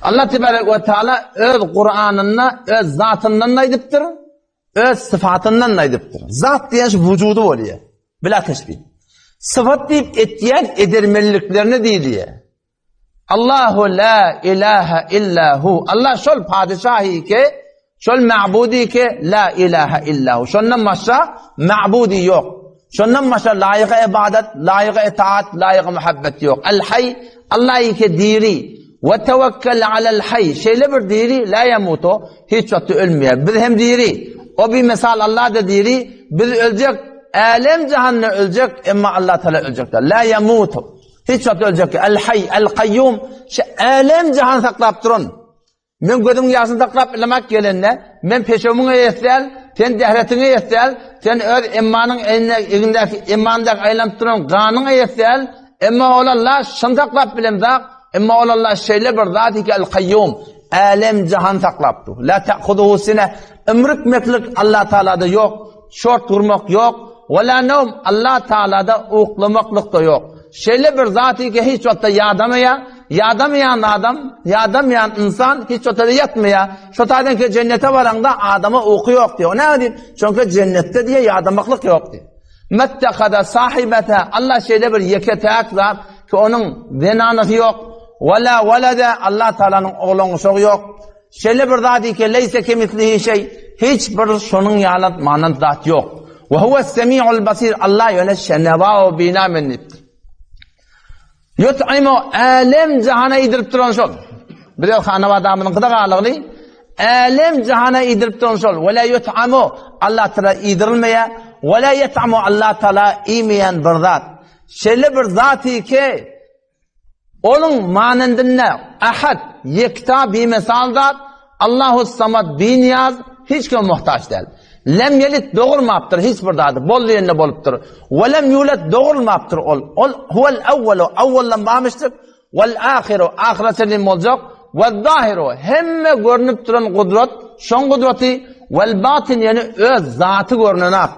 Allah tebarek ve teala öz Kur'an'ınla, öz zatından aydiptir, öz sıfatından aydiptir. Zat diyen vücudu oluyor. Bila teşbih. Sıfat deyip ettiyen edermeliliklerini değil diye. Allahu la ilahe illahu. Allah şol padişahi ki, şol ma'budi ki la ilahe illahu. Şondan başka ma'budi yok. Şondan başka layıka ibadet, layıka itaat, layıka muhabbet yok. El hay, Allah ki diri. Ve tevekkel alel hay. Şeyle bir diri la yamutu. Hiç vakti ölmüyor. Biz hem diri. O bir misal Allah da diri. Biz ölecek. Alem cihanne ölecek. Ama Allah Teala ölecekler. La yamutu. Hiç vakti ölecek. El hay, el kayyum. Alem cihan saklap durun. Men gözüm yaşını saklap ilamak gelinne. Men peşomumu yesel. Sen dehretini yesel. Sen öz imanın elindeki imandaki aylanıp durun. Kanını yesel. Ama olallah şın saklap bilemzak. Ama olallah şeyle bir zati ki el-kayyum. Alem cihan saklaptı. La ta'khuduhu sine. Ömrük meklik Allah Teala'da yok. Şort durmak yok. Ve la nevm. Allah Teala'da uklamaklık da yok. Şeyle bir zati ki hiç vakitte yadamayan adam, yadamayan insan hiç vakitte yatmıyor. Şu tadan ki cennete varanda adama uyku yok diyor. Ne diyeyim? Çünkü cennette diye yadamaklık yok diyor. Mettekada sahibete. Allah şeyle bir yeketek var ki onun zenanısı yok. Vela velede Allah Teala'nın oğlunu yok. Şeyle bir zati ki leyse kemislihi şey. Hiçbir şunun yalat manan zat yok. Ve huve semi'ul basir. Allah yöne şeneva ve bina menniptir. Yut'imu alem cihana idirip duran şol. Bir de xanava adamının qıda qalıqlı. Alem cihana idirip duran şol. Ve la yut'imu Allah Teala idirilmeye. Ve la yut'imu Allah Teala imeyen bir zat. Şeyle bir zati ki onun manındınne ahad, yekta bir misal zat. Allahu samad biniyaz. Hiç kim muhtaç değil. Lem yelit doğurmaptır hiçbir dadı. Bol yerine boluptur. Ve lem yulet doğurmaptır ol. Huvel evvelu. Evvelden bağmıştır. Vel ahiru. Ahiretinin olacak. Ve zahiru. Hemme görünüp duran kudret. Şon kudreti. Vel batin yani öz zatı görünen.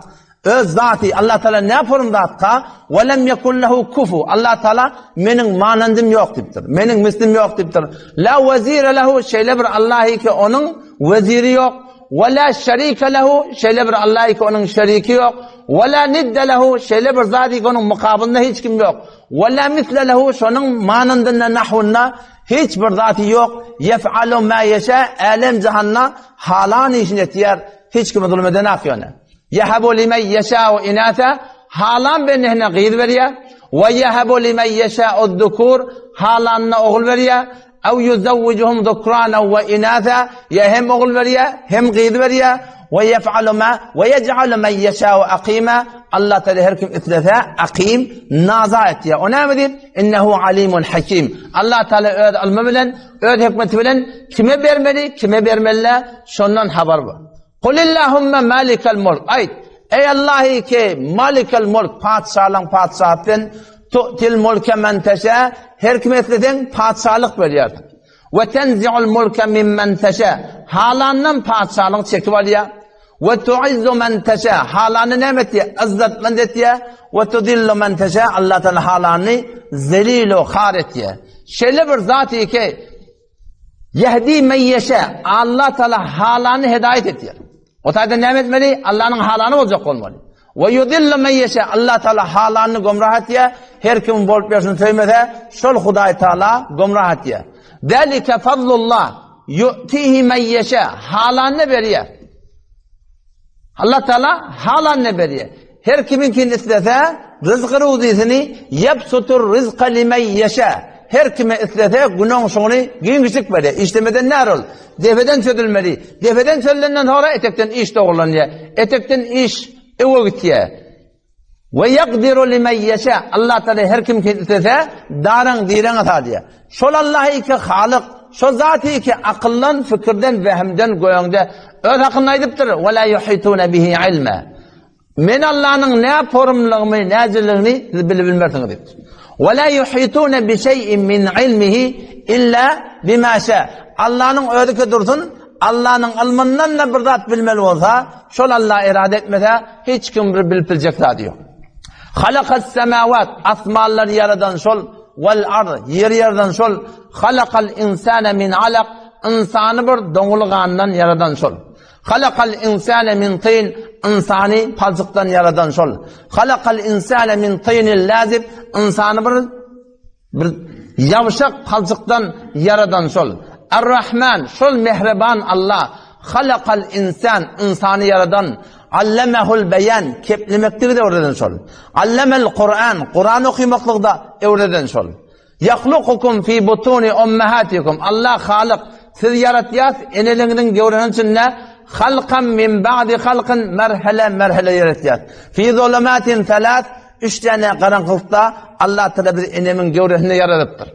Öz zatı. Allah Teala ne yaparım zatka? Ve lem yekun lehu kufu. Allah Teala menin manandım yok diptir. Menin mislim yok diptir. La vezire lehu. Şeyle bir Allah'ı ki onun veziri yok. وَلَا شَرِيكَ لَهُ şeyle bir Allah'ı ki onun şeriki yok. وَلَا نِدَّ لَهُ şeyle bir zati ki onun mukabilinde hiç kim yok. وَلَا مِثْلَ لَهُ şunun manındında nahvunda hiçbir zati yok. يَفْعَلُ مَا يَشَى alem cihanna halan işini etiyar. Hiç kimi zulmeden akıyonu. يَحَبُ لِمَنْ يَشَاءُ اِنَاثَ halan benihine gıyır veriyor. وَيَحَبُ لِمَنْ يَشَاءُ الذُّكُورِ halanına oğul veriyor. اَوْ يُزَوِّجُهُمْ ذُكْرَانًا وَاِنَاثًا ya hem oğul veriyor hem gıydı veriyor وَيَفْعَلُ مَا وَيَجْعَلُ مَنْ يَشَاءُ اَقِيمًا Allah Teala her kim itlese akim naza etiyor. O ne midir? İnnehu alimun hakim. Allah Teala öz ilmi bilen, öz hikmeti bilen kime vermeli, kime vermeliler şundan haber var. Kulillahümme malikel mulk. Ayet. Ey Allah'ı ki malikel mulk padişahın tu'til mulke men teşâ her kim istedin padişahlık veriyor. Ve tenzi'ul mulke mimmen teşâ halandan padişahlık çekip alıyor. Ve tu'izzu men teşâ halanı nemet diye izzet men diye ve tudillu men teşâ Allah Teala halanı zelilu kharet diye. Şeyle bir zatı ki yehdi men yeşâ Allah Teala halanı hidayet ediyor. O tarzda nemet etmeli Allah'ın halanı olacak olmalı. Ve yudillu men yeşâ Allah Teala halanı gumrah ediyor. Her kim bol versin söymese şol Huday Teala gumrah ediyor. Zalike fadlullah yu'tihi men yeşâ halanı veriyor. Allah Teala halanı veriyor. Her kimin ki istese rızkı ruzisini yapsutur rızka limen yeşâ. Her kime istese günahın sonunu gün küçük veriyor. İşlemeden ne arol? Defeden çözülmeli. Defeden çözülenden sonra etekten iş doğrulanıyor. Etekten iş eve gidiyor. Ve yakdiru limen yeşâ. Allah Teala her kim ki istese daran diren atar diye. Şol Allah'ı ki halık, şu zatı ki akıllan, fikirden, vehimden goyanda öz hakkını aydıptır. Ve la yuhitûne bihi ilme. Men Allah'ın ne forumluğunu, ne acılığını bilmersiniz deyiptir. Ve la yuhitûne bi şey'in min ilmihi illa bima şâ. Allah'ın ödükü dursun, Allah'ın ilminden de bir zat bilmeli olsa, şol Allah irade etmese hiç kim bilpilecek zat yok. Halakas semavat, asmalları yaradan şol vel ard yerden şol halakal insane min alaq insanı bir doňulgandan yaradan şol halakal insane min tin insani palçıktan yaradan şol halakal insane min tinil lazib insanı bir yavşak palçıktan yaradan şol Er-Rahman şol mehriban Allah halakal insan insanı yaradan allemehul beyan keplemektir de oradan şol allemel Kur'an Kur'an okumaklıkta oradan şol yahlukukum fi butuni ummahatikum Allah halik siz yaratyas enelerinden göwrenen içinde halqan min ba'di halqin merhele yaratyas fi zulumatin salat 3 tane karanlıkta Allah Teala bir enemin göwrenini yaratıptır.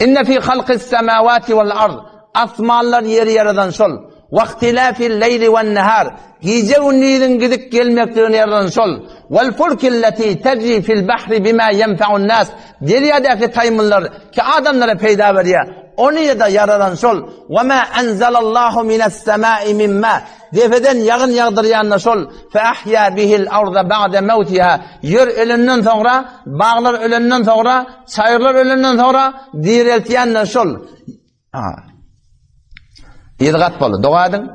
İnne fi halqis semawati vel ard asmanlar yeri yaradan şol vaktilafil leyli ven nehar gece gündüzün gidip gelmeklerini yaradan şol vel fulkilleti tecri fil bahri bima yenfa'un nas deryadaki taymınlar ki adamlara peyda veriyor onu da yaradan şol ve ma enzelallahu mines semai mimma defeden yağın yağdıryanla şol fe ahya bihil arda ba'de mevtiha yer ölünden sonra bağlar ölünden sonra çayırlar ölünden sonra diriltiyanla şol İdgat bolu doğadın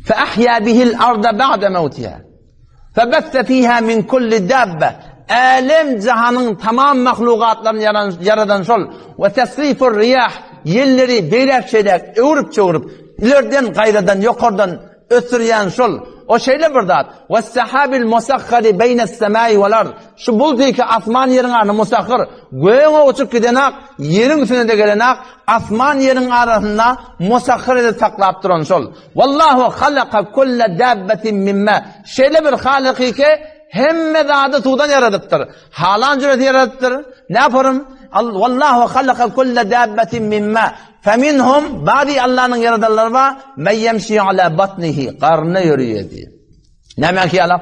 fe ahya bihil arda ba'de mevtiha fe besse fiha min kulli dabbe alem cihanın tamam mahlukatlarını yaradan şol ve tesrifur riyah yerleri beyler şeyler öğürüp çoğurup ileriden gayradan yukarıdan ötürüyen şol o şeyle bir dat ve sahabil musakhari beynes semai vel ard şu buldiki asman yerin arasında musakhir göğe uçup gidenak yerin üstüne de gelenak asman yerin arasında musakhir de saklap duran şol vallahu halaka kulle dabbetin mimma şeyle bir haliki ki hemme zatı sudan yaradıktır. Halan cüreti yaradıktır. Ne yaparım? Vallahu halaka kulle dabbetin mimma. Feminhum bazı Allah'ın yaradanları var. Men yemşi ala batnihi. Karnına yürüyor diye. Ne demek yalak?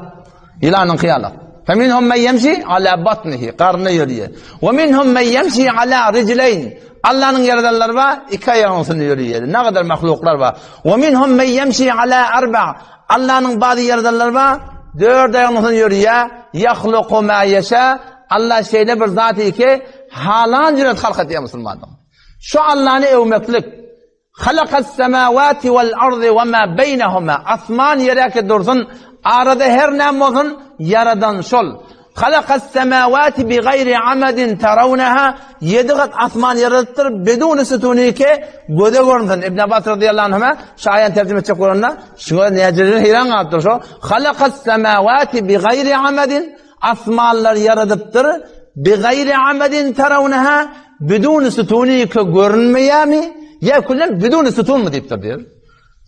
İlanın kıyalak. Feminhum men yemşi ala batnihi. Karnına yürüyor. Ve minhum men yemşi ala ricleyn. Allah'ın yaradanları var. 2 ayağın üstünde yürüyor. Ne kadar mahluklar var. Ve minhum men yemşi ala arba. Allah'ın bazı yaradanları var. 4 ayağın yürüyor. Yahluku ma yeşâ. Allah şeyde bir zatı ki halan cüret halk ediyor Müslümanlar. Şu Allah'ın evmeklik. Halakas semavati vel ardı ve ma beynehuma. Asman yere dursun. Arada her ne olsun yaradan şol. Halakas semavati bi gayri amadin taravnaha. 7 kat asman yarattır. Beduni sütuni ki göde görünsün. İbn Abbas radıyallahu anh'a şayan tercüme edecek olanlar. Şuna neyeceğini hiran kalktır şu. Halakas semavati bi gayri amadin. Asmanlar yaratıptır. Bi gayri amadin taravnaha. Beduni sütuni ki görünmeye mi? Ya kullen beduni sütun mu deyiptir diyor.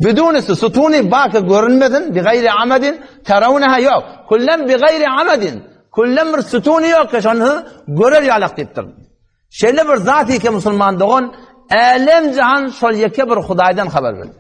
Beduni sütuni bakı görünmedin. Bi gayri amadin taravnaha yok. Kullen bi gayri amadin. Kullen bir sütuni yok ki şunu görür yalak deyiptir. Şeyle bir zat-ı ki Müslüman doğun alem cihan şol yeke bir Hudaydan haber verdi.